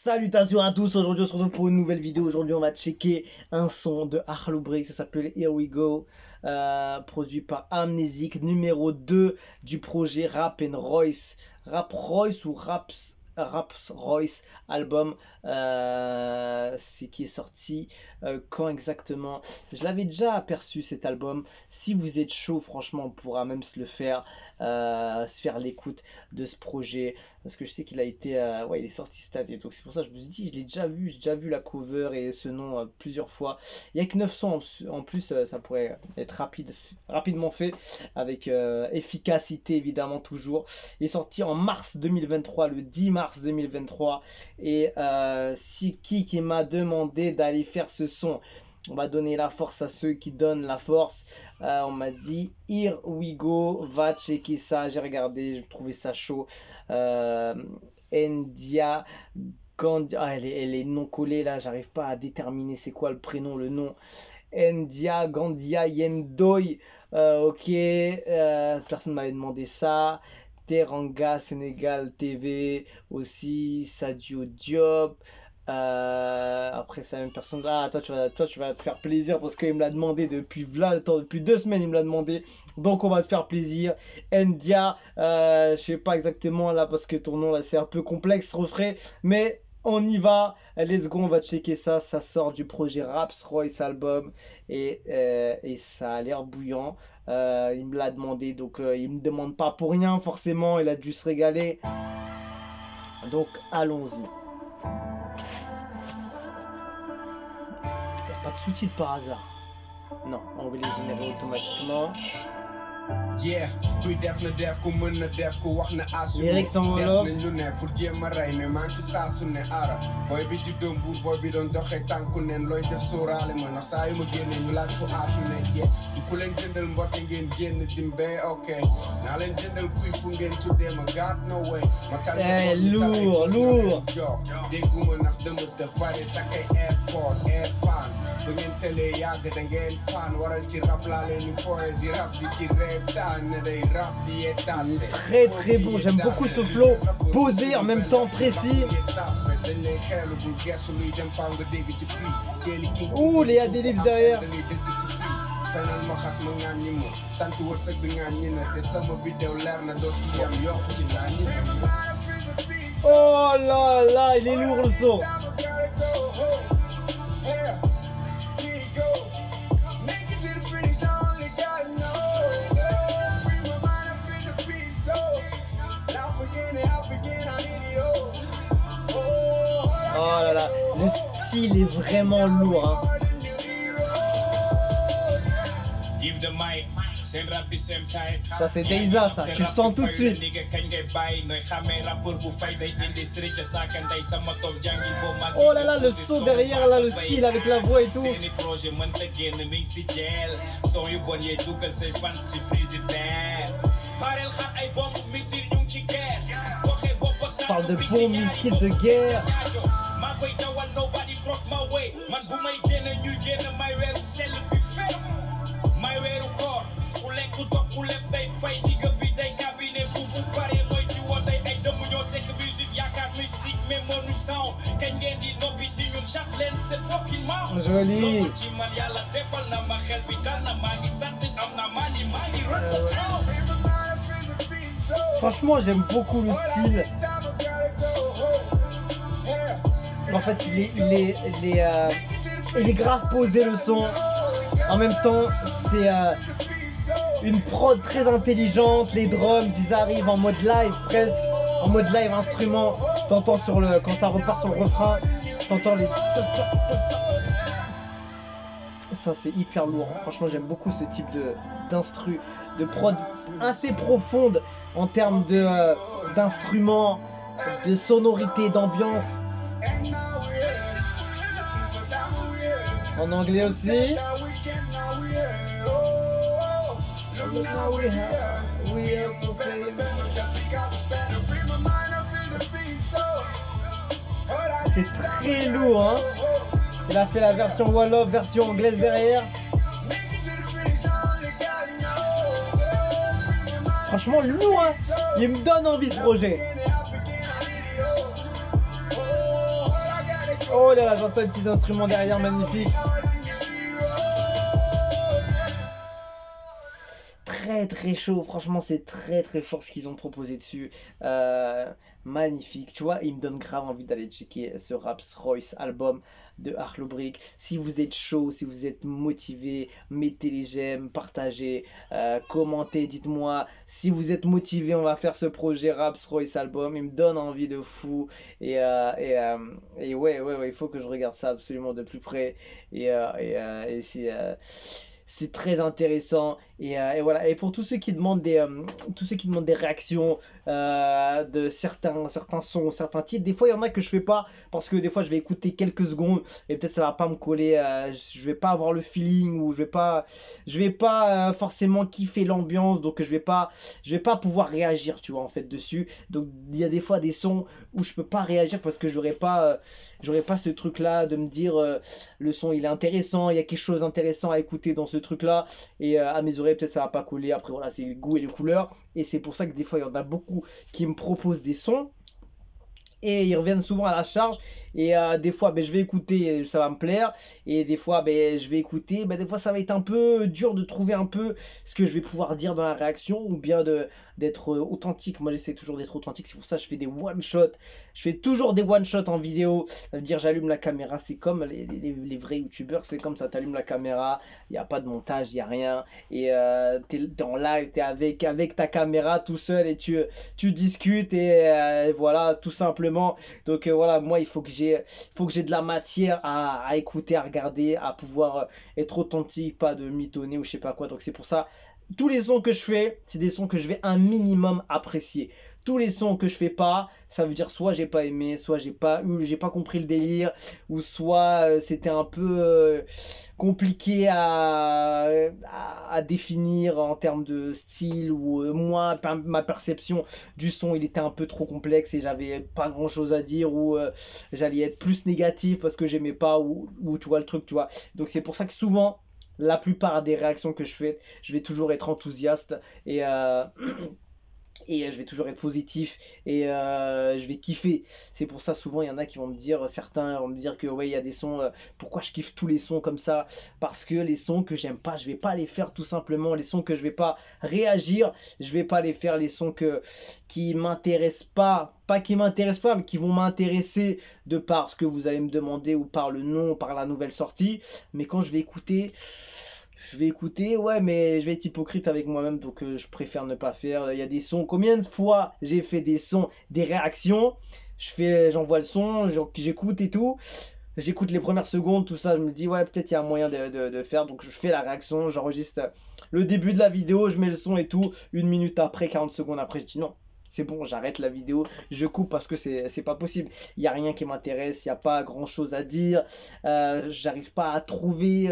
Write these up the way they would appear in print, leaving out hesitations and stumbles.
Salutations à tous, aujourd'hui on se retrouve pour une nouvelle vidéo. Aujourd'hui on va checker un son de Harlow Break, ça s'appelle Here We Go, produit par Amnésique, numéro 2 du projet Rap Royce ou Raps Royce album, c'est qui est sorti quand exactement? Je l'avais déjà aperçu cet album. Si vous êtes chaud, franchement on pourra même se le faire, se faire l'écoute de ce projet, parce que je sais qu'il a été ouais, il est sorti cette année, donc c'est pour ça que je me suis dit, je l'ai déjà vu, j'ai déjà vu la cover et ce nom plusieurs fois. Il y a que 900 en plus, ça pourrait être rapidement fait avec efficacité évidemment toujours. Il est sorti en mars 2023, le 10 mars 2023, et c'est qui m'a demandé d'aller faire ce son. On va donner la force à ceux qui donnent la force. On m'a dit Here We Go, va checker ça. J'ai regardé, j'ai trouvé ça chaud. Ndia Gandia, elle est non collée là, j'arrive pas à déterminer c'est quoi le prénom, le nom. Ndia Gandia Yendoy. Ok, personne m'avait demandé ça. Teranga Sénégal TV aussi, Sadio Diop. Après c'est la même personne. Ah, toi tu vas te faire plaisir parce qu'il me l'a demandé depuis 2 semaines, il me l'a demandé, donc on va te faire plaisir. Ndia, je sais pas exactement là parce que ton nom là c'est un peu complexe, refrais, mais on y va, let's go, on va checker ça. Ça sort du projet Raps Royce album et ça a l'air bouillant. Il me l'a demandé, donc il me demande pas pour rien forcément, il a dû se régaler, donc allons-y. Pas de sous-titres par hasard. Non, on va les générer automatiquement. Yeah, kuy def na def ko mën na def ko wax na asu Lyrics en wolof. def nañ lu ne pour jéem a rey mais maa ngi saa su ne ara booy bi juddoo Mbuur booy bi doon doxee tànku neen looy def sóoraale ma ndax saa yu ma génnee ñu laaj fu aatu ne yeah du ku leen jëndal mbote ngeen génn dimbee ok naa leen jëndal kuy fu ngeen tuddee ma got no way ma tal lourd dégguma ndax dama def pare takkay airport airpan ba ngeen tëlee yàgg da ngeen paan waral ci rap laa leen di fooye di rap di ci reetaan. Très très bon, j'aime beaucoup ce flow posé en même temps précis. Ouh, les adélibs derrière. Oh là là, il est lourd le son. Oh là là, le style est vraiment lourd, hein. Ça c'est Deiza, ça, tu le sens tout de suite. Oh là là, le saut derrière, là, le style avec la voix et tout. On parle de bombes, missiles de guerre. Joli. Franchement, j'aime beaucoup le style. En fait, il est grave posé le son. En même temps, c'est une prod très intelligente. Les drums, ils arrivent en mode live presque, en mode live instrument. T'entends quand ça repart sur le refrain, t'entends les. Ça c'est hyper lourd. Franchement, j'aime beaucoup ce type d'instru, de prod assez profonde en termes d'instruments, de sonorité, d'ambiance. En anglais aussi. C'est très lourd, hein. Il a fait la version Wolof, version anglaise derrière. Franchement lourd, hein. Il me donne envie ce projet. Oh là là, j'entends les petits instruments derrière, magnifique. Très très chaud, franchement c'est très très fort ce qu'ils ont proposé dessus. Euh, Magnifique, tu vois, il me donne grave envie d'aller checker ce Raps Royce album de Arlo Brick. Si vous êtes chaud, si vous êtes motivé, mettez les j'aime, partagez, commentez, dites-moi si vous êtes motivé, on va faire ce projet Raps Royce album. Il me donne envie de fou et ouais, il faut que je regarde ça absolument de plus près et c'est très intéressant et voilà. Et pour tous ceux qui demandent des réactions de certains sons, certains titres, des fois il y en a que je fais pas parce que des fois je vais écouter quelques secondes et peut-être ça va pas me coller, je vais pas avoir le feeling ou je vais pas forcément kiffer l'ambiance, donc je vais pas pouvoir réagir, tu vois, en fait dessus. Donc il y a des fois des sons où je peux pas réagir parce que j'aurais pas ce truc là de me dire le son il est intéressant, il y a quelque chose d'intéressant à écouter dans ce truc là et à mes oreilles peut-être ça va pas coller. Après voilà, c'est le goût et les couleurs et c'est pour ça que des fois il y en a beaucoup qui me proposent des sons et ils reviennent souvent à la charge et des fois ben, je vais écouter, ça va me plaire et des fois ben, je vais écouter, ben, des fois ça va être un peu dur de trouver un peu ce que je vais pouvoir dire dans la réaction ou bien d'être authentique. Moi j'essaie toujours d'être authentique, c'est pour ça que je fais des one shot, je fais toujours des one shot en vidéo. Ça veut dire j'allume la caméra, c'est comme les vrais youtubeurs, c'est comme ça, t'allumes la caméra, il n'y a pas de montage, il n'y a rien et t'es en live, t'es avec ta caméra tout seul et tu discutes et voilà tout simplement. Donc voilà, moi il faut que j'ai de la matière à écouter, à regarder, à pouvoir être authentique, pas de mitonner ou je sais pas quoi. Donc c'est pour ça, tous les sons que je fais, c'est des sons que je vais un minimum apprécier. Tous les sons que je fais pas, ça veut dire soit j'ai pas aimé, soit j'ai pas compris le délire, ou soit c'était un peu compliqué à définir en termes de style, ou moi, ma perception du son, il était un peu trop complexe et j'avais pas grand chose à dire, ou j'allais être plus négatif parce que j'aimais pas, ou tu vois le truc, tu vois. Donc c'est pour ça que souvent, la plupart des réactions que je fais, je vais toujours être enthousiaste et je vais toujours être positif et je vais kiffer. C'est pour ça souvent il y en a qui vont me dire, certains vont me dire que ouais il y a des sons, pourquoi je kiffe tous les sons comme ça? Parce que les sons que j'aime pas, je vais pas les faire tout simplement. Les sons que je vais pas réagir, je vais pas les faire. Les sons qui m'intéressent pas qui m'intéressent pas, mais qui vont m'intéresser de par ce que vous allez me demander ou par le nom, par la nouvelle sortie. Mais quand je vais écouter, ouais, mais je vais être hypocrite avec moi-même, donc je préfère ne pas faire. Il y a des sons, combien de fois j'ai fait des sons, des réactions, j'envoie le son, j'écoute et tout, j'écoute les premières secondes, tout ça, je me dis, ouais, peut-être il y a un moyen de faire, donc je fais la réaction, j'enregistre le début de la vidéo, je mets le son et tout, une minute après, 40 secondes après, je dis non. C'est bon, j'arrête la vidéo, je coupe parce que c'est pas possible. Il n'y a rien qui m'intéresse, il n'y a pas grand chose à dire. J'arrive pas à trouver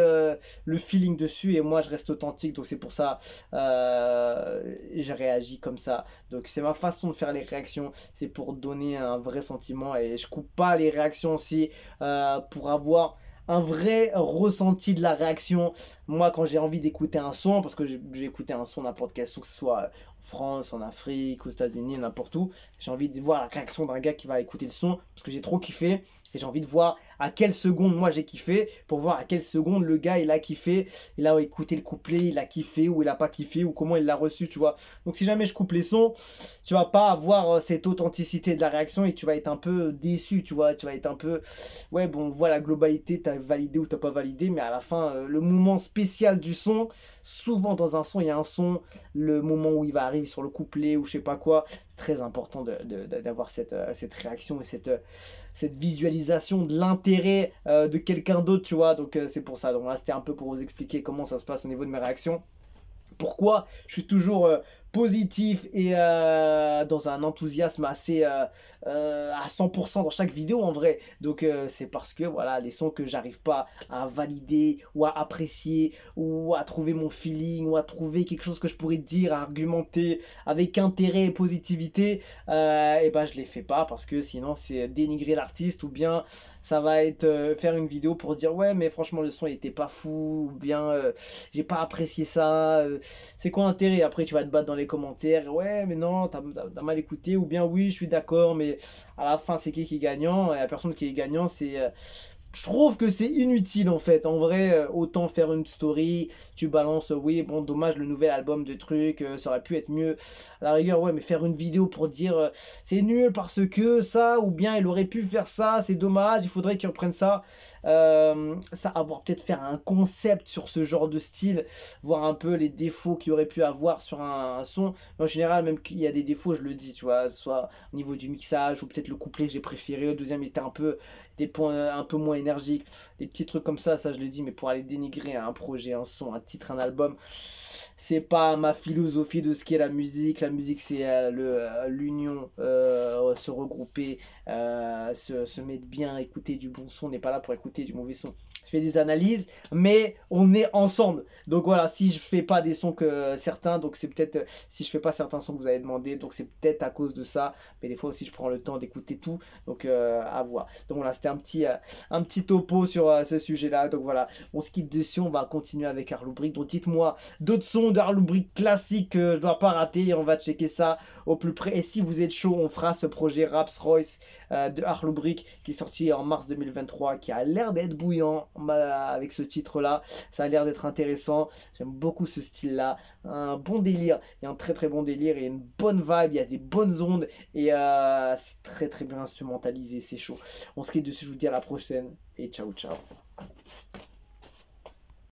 le feeling dessus et moi je reste authentique. Donc c'est pour ça je réagis comme ça. Donc c'est ma façon de faire les réactions. C'est pour donner un vrai sentiment et je coupe pas les réactions aussi pour avoir un vrai ressenti de la réaction. Moi, quand j'ai envie d'écouter un son, parce que j'ai écouté un son, n'importe quel son, que ce soit en France, en Afrique, aux États-Unis, n'importe où, j'ai envie de voir la réaction d'un gars qui va écouter le son, parce que j'ai trop kiffé. Et j'ai envie de voir à quelle seconde moi j'ai kiffé, pour voir à quelle seconde le gars il a kiffé, il a écouté le couplet, il a kiffé ou il a pas kiffé, ou comment il l'a reçu, tu vois. Donc si jamais je coupe les sons, tu vas pas avoir cette authenticité de la réaction et tu vas être un peu déçu, tu vois. Tu vas être un peu, ouais, bon, voilà, la globalité, t'as validé ou t'as pas validé, mais à la fin, le moment spécial du son, souvent dans un son, il y a un son, le moment où il va arriver sur le couplet ou je sais pas quoi, très important d'avoir cette réaction et cette visualisation de l'intérêt de quelqu'un d'autre, tu vois. Donc c'est pour ça. Donc là, c'était un peu pour vous expliquer comment ça se passe au niveau de mes réactions. Pourquoi je suis toujours positif et dans un enthousiasme assez à 100% dans chaque vidéo en vrai. Donc c'est parce que voilà, les sons que j'arrive pas à valider ou à apprécier ou à trouver mon feeling ou à trouver quelque chose que je pourrais dire, à argumenter avec intérêt et positivité, et ben je les fais pas parce que sinon c'est dénigrer l'artiste ou bien ça va être faire une vidéo pour dire ouais mais franchement le son il était pas fou ou bien j'ai pas apprécié ça, c'est quoi l'intérêt? Après tu vas te battre dans les les commentaires, ouais, mais non, t'as mal écouté, ou bien oui, je suis d'accord, mais à la fin, c'est qui est gagnant? Et la personne qui est gagnant, c'est je trouve que c'est inutile en fait. En vrai, autant faire une story, tu balances, oui, bon, dommage, le nouvel album de trucs, ça aurait pu être mieux. À la rigueur, ouais, mais faire une vidéo pour dire c'est nul parce que ça, ou bien il aurait pu faire ça, c'est dommage, il faudrait qu'il reprenne ça. Ça, avoir peut-être faire un concept sur ce genre de style, voir un peu les défauts qu'il aurait pu avoir sur un son. Mais en général, même qu'il y a des défauts, je le dis, tu vois, soit au niveau du mixage, ou peut-être le couplet j'ai préféré, le deuxième était un peu des points un peu moins énergiques, des petits trucs comme ça je le dis, mais pour aller dénigrer un projet, un son, un titre, un album, c'est pas ma philosophie de ce qu'est la musique. La musique, c'est l'union, se regrouper, se mettre bien, écouter du bon son. On n'est pas là pour écouter du mauvais son. Je fais des analyses, mais on est ensemble. Donc voilà, si je fais pas des sons que certains, donc c'est peut-être si je fais pas certains sons que vous avez demandé, donc c'est peut-être à cause de ça. Mais des fois aussi, je prends le temps d'écouter tout, donc à voir. Donc voilà, c'était un petit topo sur ce sujet-là. Donc voilà, on se quitte dessus, on va continuer avec Arlo Brick. Donc dites-moi d'autres sons d'Arlo Brick classiques que je dois pas rater, et on va checker ça au plus près. Et si vous êtes chaud, on fera ce projet Raps Royce de Arlo Brick qui est sorti en mars 2023, qui a l'air d'être bouillant avec ce titre-là. Ça a l'air d'être intéressant. J'aime beaucoup ce style-là. Un bon délire. Il y a un très très bon délire et une bonne vibe. Il y a des bonnes ondes et c'est très très bien instrumentalisé. C'est chaud. On se quitte dessus. Je vous dis à la prochaine et ciao ciao.